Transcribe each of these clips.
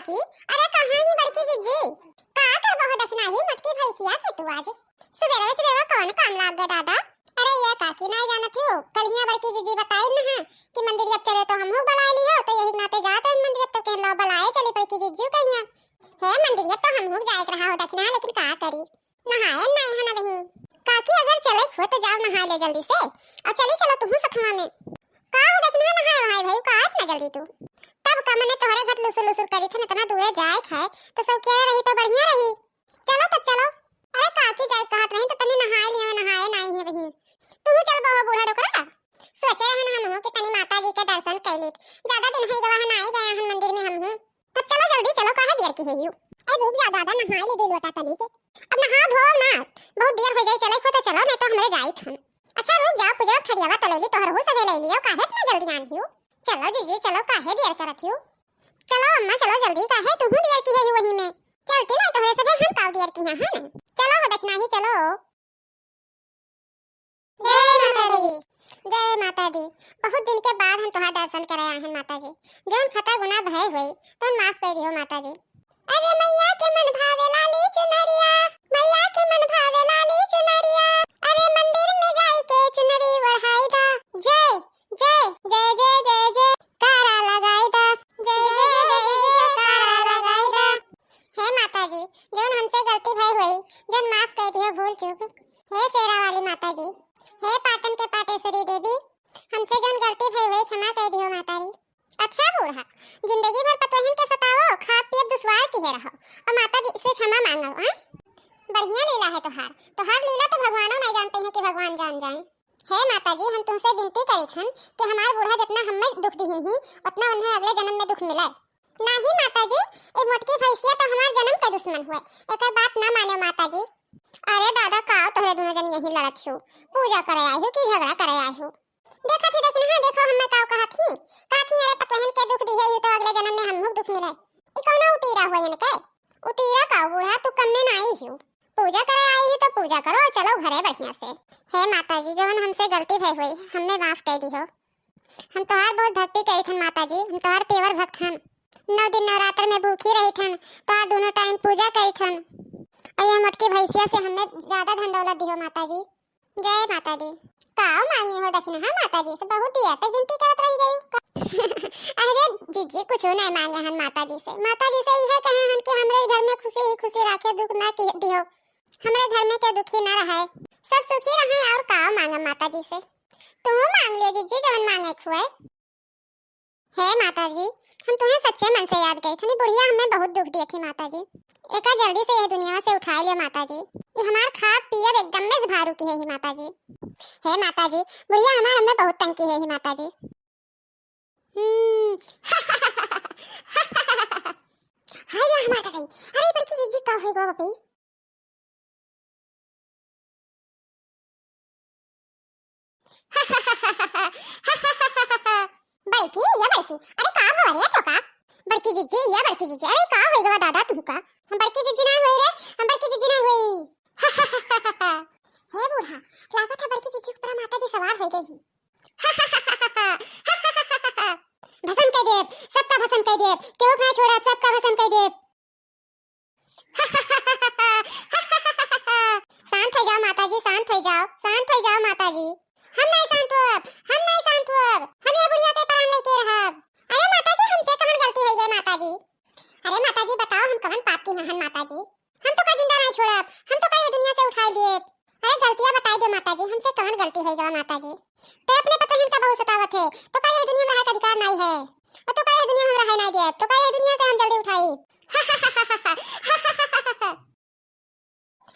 काकी, अरे कहाँ ही बड़की जिज्जी, का करबो हो दखना ही मटकी भैंसिया के तू आज सुबेरे सुबेरे कौन काम लाग गया दादा। अरे ये काकी नहीं जानत हो, कल ही बड़की जिज्जी बताई न है कि मंदिर अब चले तो हम हो बुला लियो, तो यही नाते जात है मंदिर तो कह लो बुलाए चली बड़की जिज्जी कहिया है मंदिर तो हम हो जाए रहा हो दखना, लेकिन का करी नहाए नहीं है ना वही। काकी अगर चले खो तो जाओ नहा ले जल्दी से, और चली चलो तुम सखमा में का हो दखना नहाए भाई भाई का ना जल्दी तू तब का मने तोहरे घर लुसुर लुसुर करी थे इतना दूर जाए खाए तो सब क्या रही तो बढ़िया रही। चलो तब चलो, अरे काकी जाए कहत नहीं तो तनी नहाए लियो, नहाए नहीं है वही तू चल बहु बूढ़ा डोकरा सोचे रहन हम हो कि तनी माता जी के दर्शन कर ली, ज्यादा दिन होई गवा नहीं गए हम मंदिर में हम तब चलो जल्दी चलो काहे देर की है यू। ए रुक जा दादा नहाए ले दो लोटा तनी के, अब नहा धो ना बहुत देर हो जाए, चले खो तो चलो नहीं तो हमरे जाई थन। अच्छा रुक जाओ कुछ खड़ियावा तो ले ली तोहर हो सबे ले लियो, काहे इतना जल्दी आन हियो। चलो जीजी चलो काहे देर करत हियो, चलो अम्मा चलो जल्दी काहे तू देर की है वही में चलती नहीं तो है सबे हम काउ देर की है ना। चलो हो देखना ही चलो। जय माता दी, जय माता दी। बहुत दिन के बाद हम तोहार दर्शन करे आए हैं माता जी, जौन खता गुनाह भय होई तो माफ कर दियो माता जी। अरे मैया के मन भावे लाली चुनरिया, मैया के मन भावे लाली चुनरिया, अरे मंदिर में जाई के चुनरी बढ़ाई दा, जय जय जय जय जय जय कारा लगाई दा, जय जय जय जय कारा लगाई दा। हे माता जी जौन हमसे गलती भई हुई जौन माफ कर दियो भूल चूक, हे शेरा वाली माता जी, हे पाटन के पाटेश्वरी देवी हमसे जौन गलती भई हुई क्षमा कर दियो माता जी। अच्छा बूढ़ा जिंदगी भर पतोहन के सताओ खा पिए दुश्वार की है रहो और माता जी से क्षमा मांगो। हां बढ़िया लीला है तोहार लीला तो भगवानों नहीं जानते हैं कि भगवान जान जाए। हे माता जी हम तुमसे विनती करी थन कि हमार बूढ़ा जितना हमें दुख दीहिन ही उतना उन्हें अगले जन्म में दुख मिले। नहीं माता जी ए मोटकी भैंसिया तो हमार जन्म का दुश्मन हुए, एकर बात ना मानो माता जी। अरे दादा का तोहरे दोनों जन यही लड़त हो, पूजा करे आए हो कि झगड़ा करे आए हो। देखा थी देखी हां देखो हमें का कहा थी अरे पतोहन के दुख दिहे तो अगले जन्म में हमहु दुख मिले। ई कौन उतीरा हुए इनके उतीरा का बूढ़ा तू कम में नहीं हो, पूजा करे आई हो तो पूजा करो चलो घरे बढ़िया से। हे माता जी जौन हमसे गलती भई हुई हमें माफ कर दियो, हम तोहार बहुत भक्ति करी थन माता जी, हम तोहार पेवर भक्त हन, 9 दिन नवरात्र में भूखी रही थन, तोहार दोनों टाइम पूजा करी थन, और ये मोटकी भैंसिया से हमें ज्यादा धन दौलत दियो माता जी। जय माता दी। काओ मांगी हो दक्षिणा हां माता जी से बहुत दिया तक विनती करत रही गई। अरे जीजी कुछ नहीं मांगे हन माता जी से यह कहे हन कि हमरे घर में खुशी ही खुशी रखे, दुख ना दियो, हमरे घर में के दुखी ना रहे, सब सुखी रहे। और काओ मांगा माता जी से तू मांग लियो जीजी जवन मांगे खुए। हे माता जी हम तुम्हें सच्चे मन से याद गई थी, बुढ़िया हमें बहुत दुख दी थी माता जी, एका जल्दी से यह दुनिया से उठा लियो माता जी, ये हमार खा पिए एकदम में भारू की है ही माता जी। हे माता जी बुढ़िया हमार हमें बहुत तंग की है ही माता जी। हाय या माता जी, अरे बड़की जीजी का होई गो बपी। बड़की या बड़की अरे का भवरिया तो का बड़की जीजी या बड़की जीजी अरे का होई गवा दादा तू का, हम बड़की जीजी नहीं होई रे, हम बड़की जीजी नहीं होई। हे बूढ़ा लागत है बड़की जीजी ऊपर माता जी सवार हो गई। भस्म कर दे सबका भस्म कर दे, क्यों ना छोड़ा सबका भस्म कर दे। शांत हो जाओ माता जी, शांत हो जाओ, शांत हो जाओ माता जी, हम नहीं शांत होब, हम नहीं शांत होब, हम ये बुढ़िया के प्राण लेके रहब। अरे माता जी हमसे कौन गलती हुई है माता जी, अरे माता जी बताओ हम कौन पाप की हन माता जी, हम तो का जिंदा नहीं छोड़ब, हम तो का ये दुनिया से उठा दिए। अरे गलतियां बताई दो माता जी हमसे कौन गलती हुई है माता जी, ते अपने पतोहन का बहुत सतावत है तो का ये दुनिया में रहने का अधिकार नहीं है, और तो का ये दुनिया में रह नहीं दे तो का ये दुनिया से हम जल्दी उठाई।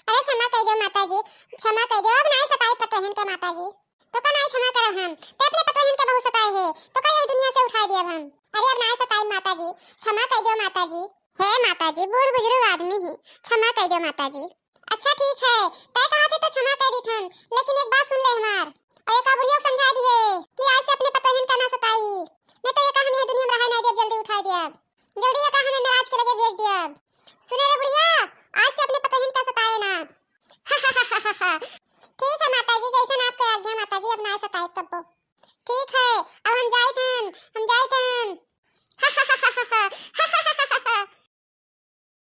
अरे क्षमा कर दो माता जी, क्षमा कर दो, अब नहीं सताई पतोहन के माता जी, तो का नहीं क्षमा करब हम, ते अपने पतोहन के बहुत सताए है तो का ये दुनिया से उठा दिए हम। अरे अब नहीं सताई माता जी, क्षमा कर दो माता जी। हे माता जी बूढ़ बुजुर्ग आदमी ही क्षमा कर दो माता जी। अच्छा ठीक है तय कहा थे तो क्षमा कर दी थन, लेकिन एक बात सुन ले हमार, और एक बुढ़िया समझा दी है कि आज से अपने पतोहन का ना सताई, मैं तो ये कहा हम ये दुनिया में रह नहीं दे, जल्दी उठा दिया, जल्दी ये कहा हमें नाराज के लगे भेज दिया। सुने रे बुढ़िया आज से अपने पतोहन का सताए ना। ठीक है माता जी जैसा आपका आज्ञा माता जी, अब ना सताए कब ठीक है, अब हम जाए थन, हम जाए थन।